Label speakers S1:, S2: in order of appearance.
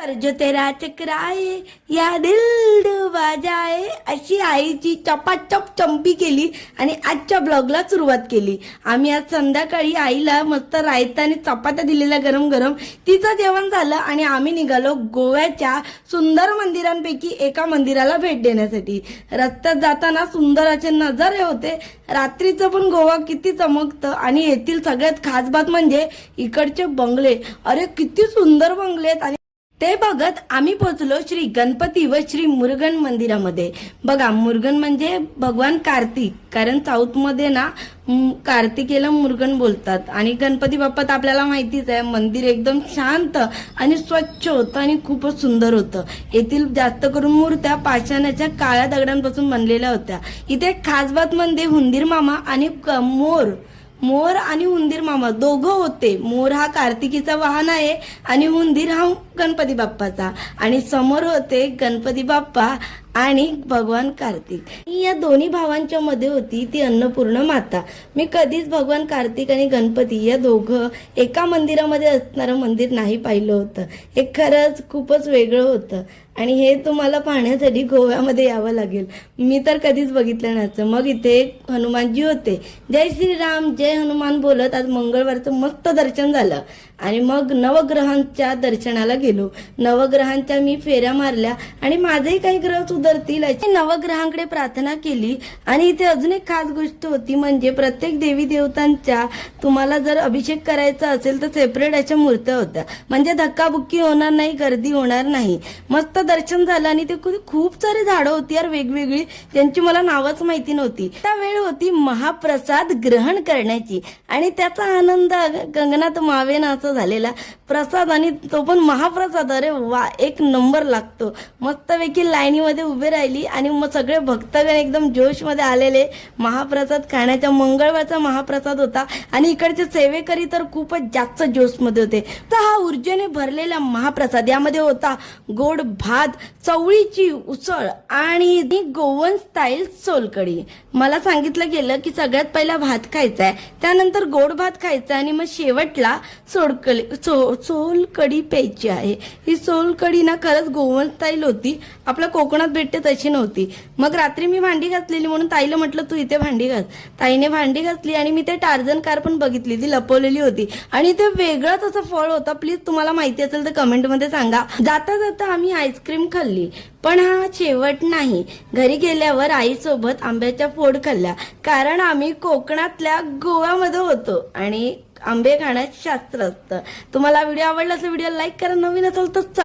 S1: पर जो तेरा चक्राए या दिल डुबा जाए अशी आईची चपाचप चंपी केली आणि आजच्या ब्लॉगला सुरुवात केली। आम्ही आज संध्याकाळी आईला मस्त रायता आणि चपात्या दिलेल्या गरम गरम, तिचं जेवण झालं आणि आम्ही निघालो गोव्याच्या सुंदर मंदिरांपैकी एका मंदिराला भेट देण्यासाठी। रस्त्यात जाताना सुंदर असे नजारे होते, रात्रीचं पण गोवा किती चमकतं आणि येथील सगळ्यात खास बात म्हणजे इकडचे बंगले, अरे किती सुंदर बंगले आहेत। आणि ते बघत आम्ही पोहोचलो श्री गणपती व श्री मुरुगन मंदिरामध्ये। बघा, मुरुगन म्हणजे भगवान कार्तिक, कारण साऊथ मध्ये ना कार्तिकेला मुरुगन बोलतात। आणि गणपती बाप्पा तर आपल्याला माहितीच आहे, मंदिर एकदम शांत आणि स्वच्छ होतं आणि खूपच सुंदर होतं। येथील जास्त करून मूर्त्या पाषाणाच्या काळ्या दगडांपासून बनलेल्या होत्या। इथे खास बात म्हणजे हुंदीर मामा आणि मोर आणि हुंदीर मामा दोघं होते। मोर हा कार्तिकीचा वाहन आहे आणि हुंदीर हा गणपती बाप्पाचा, आणि समोर होते गणपती बाप्पा आणि भगवान कार्तिक। या दोन्ही भावांच्या मध्ये होती ती अन्नपूर्ण माता। मी कधीच भगवान कार्तिक आणि गणपती या दोघं एका मंदिरामध्ये असणारं मंदिर नाही पाहिलं होतं। हे खरंच खूपच वेगळं होतं आणि हे तुम्हाला पाहण्यासाठी गोव्यामध्ये यावं लागेल। मी तर कधीच बघितलं नव्हतं। मग इथे हनुमानजी होते, जय श्रीराम जय हनुमान बोलत आज मंगळवारचं मस्त दर्शन झालं आणि मग नवग्रहांच्या दर्शनाला गेलो। नवग्रहांच्या मी फेऱ्या मारल्या आणि माझेही काही ग्रह सुधरतील अशी नवग्रहांकडे प्रार्थना केली। आणि इथे अजून एक खास गोष्ट होती, म्हणजे प्रत्येक देवी देवतांच्या तुम्हाला जर अभिषेक करायचा असेल तर सेपरेट अशा मूर्त्या होत्या, म्हणजे धक्काबुक्की होणार नाही, गर्दी होणार नाही। मस्त दर्शन झालं आणि ते खूप सारी झाडं होती यार वेगवेगळी, ज्यांची मला नावच माहिती नव्हती। त्या वेळ होती महाप्रसाद ग्रहण करण्याची आणि त्याचा आनंद गगनात मावेना असं झालेला प्रसाद, आणि तो पण महाप्रसाद। अरे वा, एक नंबर लागतो। मस्तपैकी लाईनीमध्ये उभे राहिली आणि मग सगळे भक्तगण एकदम जोश मध्ये आलेले महाप्रसाद खाण्याच्या। मंगळवारचा महाप्रसाद होता आणि इकडचे सेवेकरी तर खूपच जास्त जोश मध्ये होते। तर हा ऊर्जेने भरलेला महाप्रसाद, यामध्ये होता गोड भात, चवळीची उसळ आणि गोवन स्टाईल सोलकढी। मला सांगितलं गेलं की सगळ्यात पहिला भात खायचा आहे, त्यानंतर गोड भात खायचा आणि मग शेवटला सोलकढी प्यायची आहे। ही सोलकढी ना खरंच गोवन स्टाईल होती, आपल्या कोकणात भेटते तशी नव्हती। मग रात्री मी भांडी घासलेली म्हणून ताईला म्हटलं तू इथे भांडी घास। ताईने भांडी घासली आणि मी ते टार्झन कार पण बघितली, ती लपवलेली होती आणि ते वेगळंच असं फळ होतं। प्लीज तुम्हाला माहिती असेल तर कमेंट मध्ये सांगा। जाता जाता आम्ही आईस्क्रीम खाल्ली, पण हा शेवट नाही। घरी गेल्यावर आईसोबत आंब्याच्या फोड खाल्ल्या, कारण आम्ही कोकणातल्या गोव्यामध्ये होतो आणि आंबे खाण्यात शास्त्र असतं। तुम्हाला व्हिडिओ आवडला तर व्हिडिओ लाईक करा, नवीन असेल तर